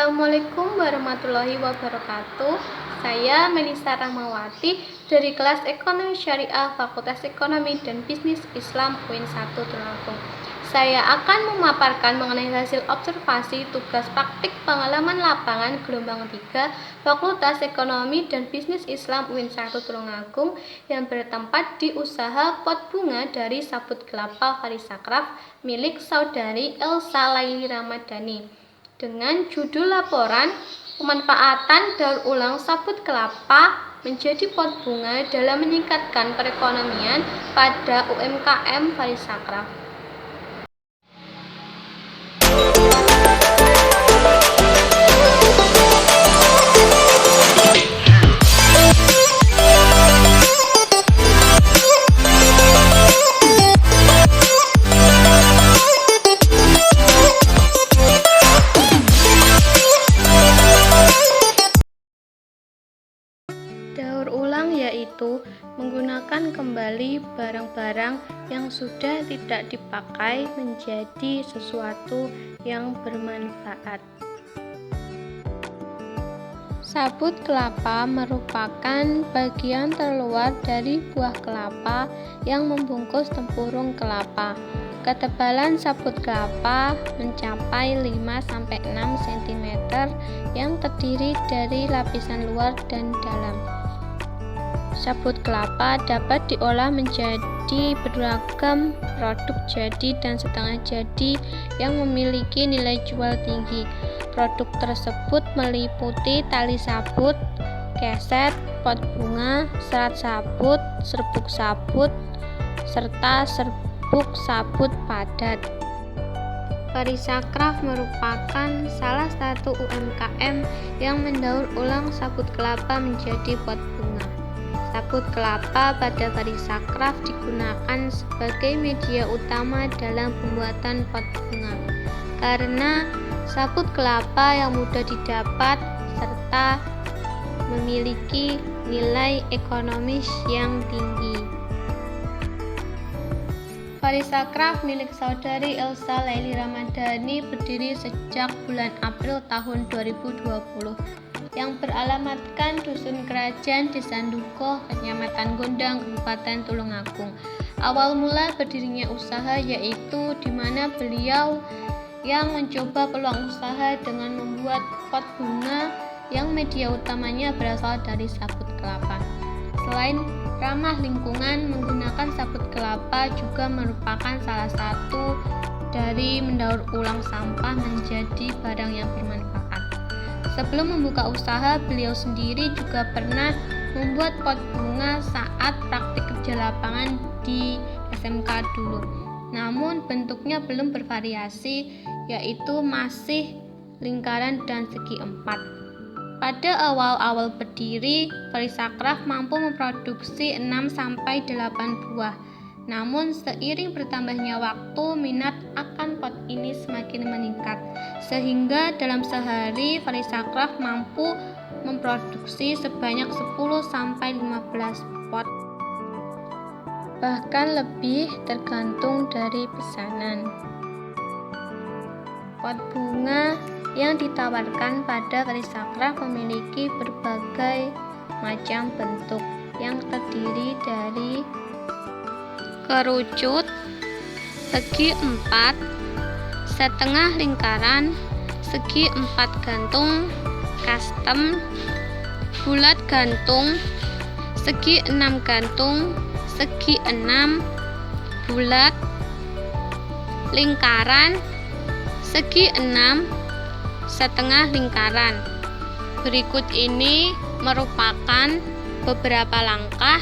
Assalamualaikum warahmatullahi wabarakatuh. Saya Melisa Rahmawati dari kelas Ekonomi Syariah Fakultas Ekonomi dan Bisnis Islam UIN 1 Tulungagung. Saya akan memaparkan mengenai hasil observasi tugas praktik pengalaman lapangan gelombang 3 Fakultas Ekonomi dan Bisnis Islam UIN 1 Tulungagung yang bertempat di usaha pot bunga dari sabut kelapa Farisakraf milik saudari Elsa Laili Ramadhani. Dengan judul laporan pemanfaatan daur ulang sabut kelapa menjadi pot bunga dalam meningkatkan perekonomian pada UMKM Farisakraf. Daur ulang yaitu menggunakan kembali barang-barang yang sudah tidak dipakai menjadi sesuatu yang bermanfaat. Sabut kelapa merupakan bagian terluar dari buah kelapa yang membungkus tempurung kelapa. Ketebalan sabut kelapa mencapai 5-6 cm yang terdiri dari lapisan luar dan dalam. Sabut kelapa dapat diolah menjadi beragam produk jadi dan setengah jadi yang memiliki nilai jual tinggi. Produk tersebut meliputi tali sabut, keset, pot bunga, serat sabut, serbuk sabut, serta serbuk sabut padat. Farisakraf merupakan salah satu UMKM yang mendaur ulang sabut kelapa menjadi pot bunga. Sabut kelapa pada Farisakraf digunakan sebagai media utama dalam pembuatan pot bunga karena sabut kelapa yang mudah didapat serta memiliki nilai ekonomis yang tinggi. Farisakraf milik saudari Elsa Laili Ramadhani berdiri sejak bulan April tahun 2020 yang beralamatkan Dusun Kerajaan Desa Nduko, Kecamatan Gondang, Kabupaten Tulungagung. Awal mula berdirinya usaha yaitu di mana beliau yang mencoba peluang usaha dengan membuat pot bunga yang media utamanya berasal dari sabut kelapa. Selain ramah lingkungan, menggunakan sabut kelapa juga merupakan salah satu dari mendaur ulang sampah menjadi barang yang bermanfaat. Sebelum membuka usaha, beliau sendiri juga pernah membuat pot bunga saat praktik kerja lapangan di SMK dulu. Namun bentuknya belum bervariasi, yaitu masih lingkaran dan segi empat. Pada awal-awal berdiri, Farisakraf mampu memproduksi 6-8 buah. Namun seiring bertambahnya waktu, minat akan pot ini semakin meningkat. Sehingga dalam sehari Farisakraf mampu memproduksi sebanyak 10-15 pot. Bahkan lebih tergantung dari pesanan. Pot bunga yang ditawarkan pada Farisakraf memiliki berbagai macam bentuk yang terdiri dari kerucut, segi empat, setengah lingkaran, segi empat gantung, custom, bulat gantung, segi 6 gantung, segi 6, bulat, lingkaran, segi 6, setengah lingkaran. Berikut ini merupakan beberapa langkah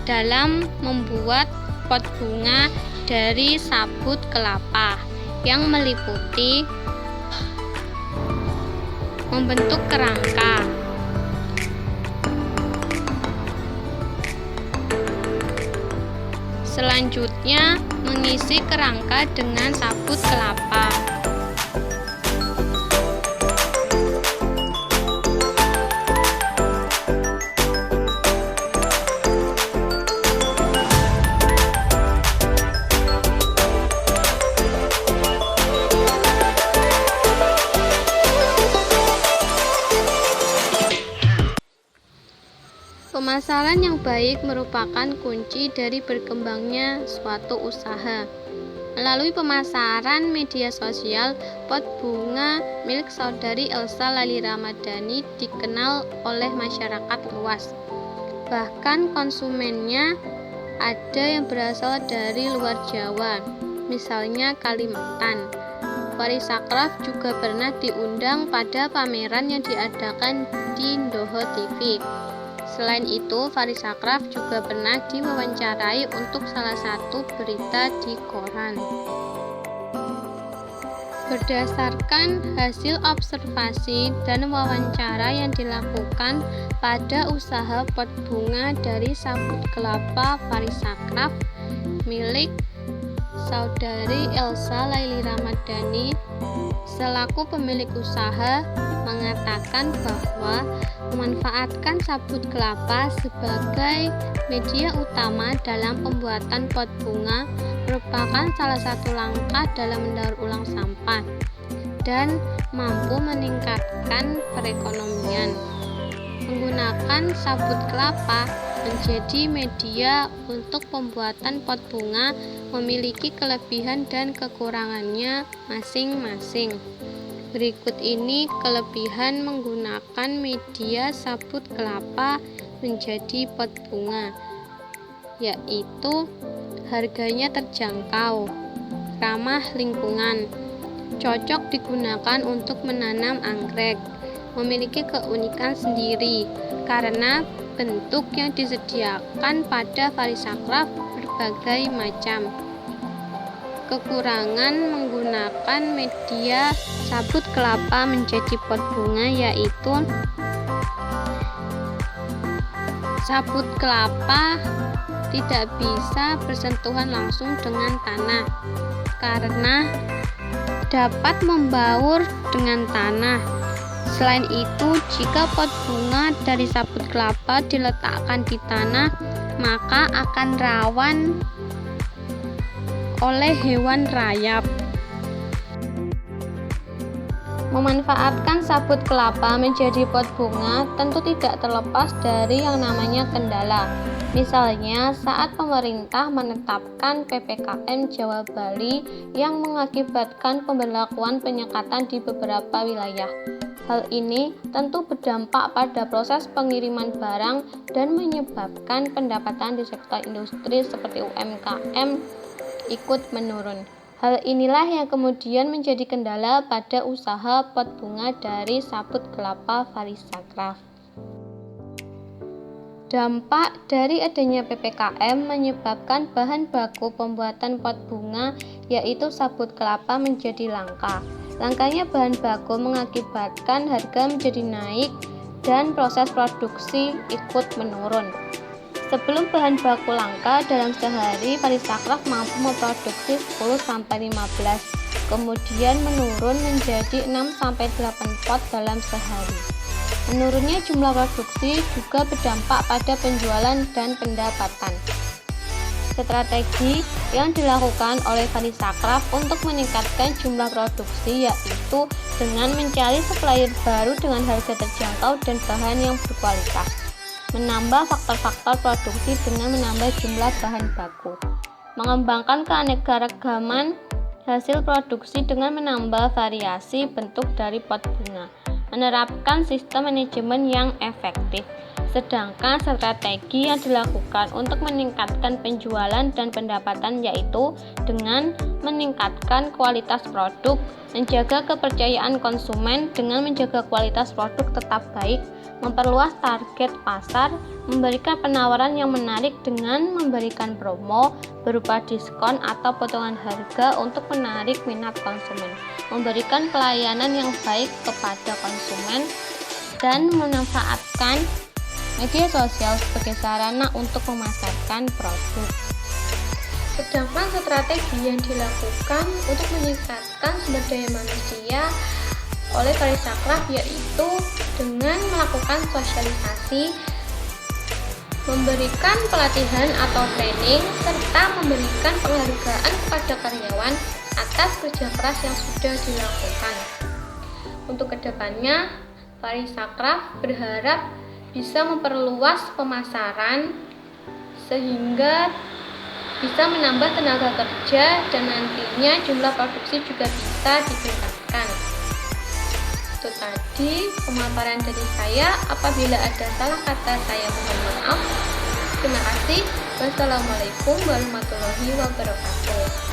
dalam membuat pot bunga dari sabut kelapa yang meliputi membentuk kerangka, selanjutnya mengisi kerangka dengan sabut kelapa. Pemasaran yang baik merupakan kunci dari berkembangnya suatu usaha. Melalui pemasaran media sosial, pot bunga milik saudari Elsa Laili Ramadhani dikenal oleh masyarakat luas. Bahkan konsumennya ada yang berasal dari luar Jawa, misalnya Kalimantan. Farisakraf juga pernah diundang pada pameran yang diadakan di Ndoho TV. Selain itu, Farisakraf juga pernah diwawancarai untuk salah satu berita di koran. Berdasarkan hasil observasi dan wawancara yang dilakukan pada usaha pot bunga dari sabut kelapa Farisakraf milik saudari Elsa Laili Ramadhani, selaku pemilik usaha, mengatakan bahwa memanfaatkan sabut kelapa sebagai media utama dalam pembuatan pot bunga merupakan salah satu langkah dalam mendaur ulang sampah dan mampu meningkatkan perekonomian. Menggunakan sabut kelapa menjadi media untuk pembuatan pot bunga memiliki kelebihan dan kekurangannya masing-masing. Berikut ini kelebihan menggunakan media sabut kelapa menjadi pot bunga, yaitu harganya terjangkau, ramah lingkungan, cocok digunakan untuk menanam anggrek, memiliki keunikan sendiri karena bentuk yang disediakan pada Farisakraf berbagai macam. Kekurangan menggunakan media sabut kelapa menjadi pot bunga yaitu sabut kelapa tidak bisa bersentuhan langsung dengan tanah karena dapat membaur dengan tanah. Selain itu, jika pot bunga dari sabut kelapa diletakkan di tanah, maka akan rawan oleh hewan rayap. Memanfaatkan sabut kelapa menjadi pot bunga tentu tidak terlepas dari yang namanya kendala. Misalnya saat pemerintah menetapkan PPKM Jawa Bali yang mengakibatkan pemberlakuan penyekatan di beberapa wilayah. Hal ini tentu berdampak pada proses pengiriman barang dan menyebabkan pendapatan di sektor industri seperti UMKM ikut menurun. Hal inilah yang kemudian menjadi kendala pada usaha pot bunga dari sabut kelapa Farisakraf. Dampak dari adanya PPKM menyebabkan bahan baku pembuatan pot bunga yaitu sabut kelapa menjadi langka. Langkanya bahan baku mengakibatkan harga menjadi naik dan proses produksi ikut menurun. Sebelum bahan baku langka, dalam sehari Farisakraf mampu memproduksi 10-15, kemudian menurun menjadi 6-8 pot dalam sehari. Menurunnya jumlah produksi juga berdampak pada penjualan dan pendapatan. Strategi yang dilakukan oleh Farisakraf untuk meningkatkan jumlah produksi yaitu dengan mencari supplier baru dengan harga terjangkau dan bahan yang berkualitas. Menambah faktor-faktor produksi dengan menambah jumlah bahan baku, mengembangkan keanekaragaman hasil produksi dengan menambah variasi bentuk dari pot bunga, menerapkan sistem manajemen yang efektif. Sedangkan strategi yang dilakukan untuk meningkatkan penjualan dan pendapatan yaitu dengan meningkatkan kualitas produk, menjaga kepercayaan konsumen dengan menjaga kualitas produk tetap baik, memperluas target pasar, memberikan penawaran yang menarik dengan memberikan promo berupa diskon atau potongan harga untuk menarik minat konsumen, memberikan pelayanan yang baik kepada konsumen, dan memanfaatkan media sosial sebagai sarana untuk memasarkan produk. Sedangkan strategi yang dilakukan untuk meningkatkan sumber daya manusia oleh Farisakraf yaitu dengan melakukan sosialisasi, memberikan pelatihan atau training, serta memberikan penghargaan kepada karyawan atas kerja keras yang sudah dilakukan. Untuk kedepannya, Farisakraf berharap bisa memperluas pemasaran sehingga bisa menambah tenaga kerja dan nantinya jumlah produksi juga bisa ditingkatkan. Itu tadi pemaparan dari saya. Apabila ada salah kata, saya mohon maaf. Terima kasih. Wassalamualaikum warahmatullahi wabarakatuh.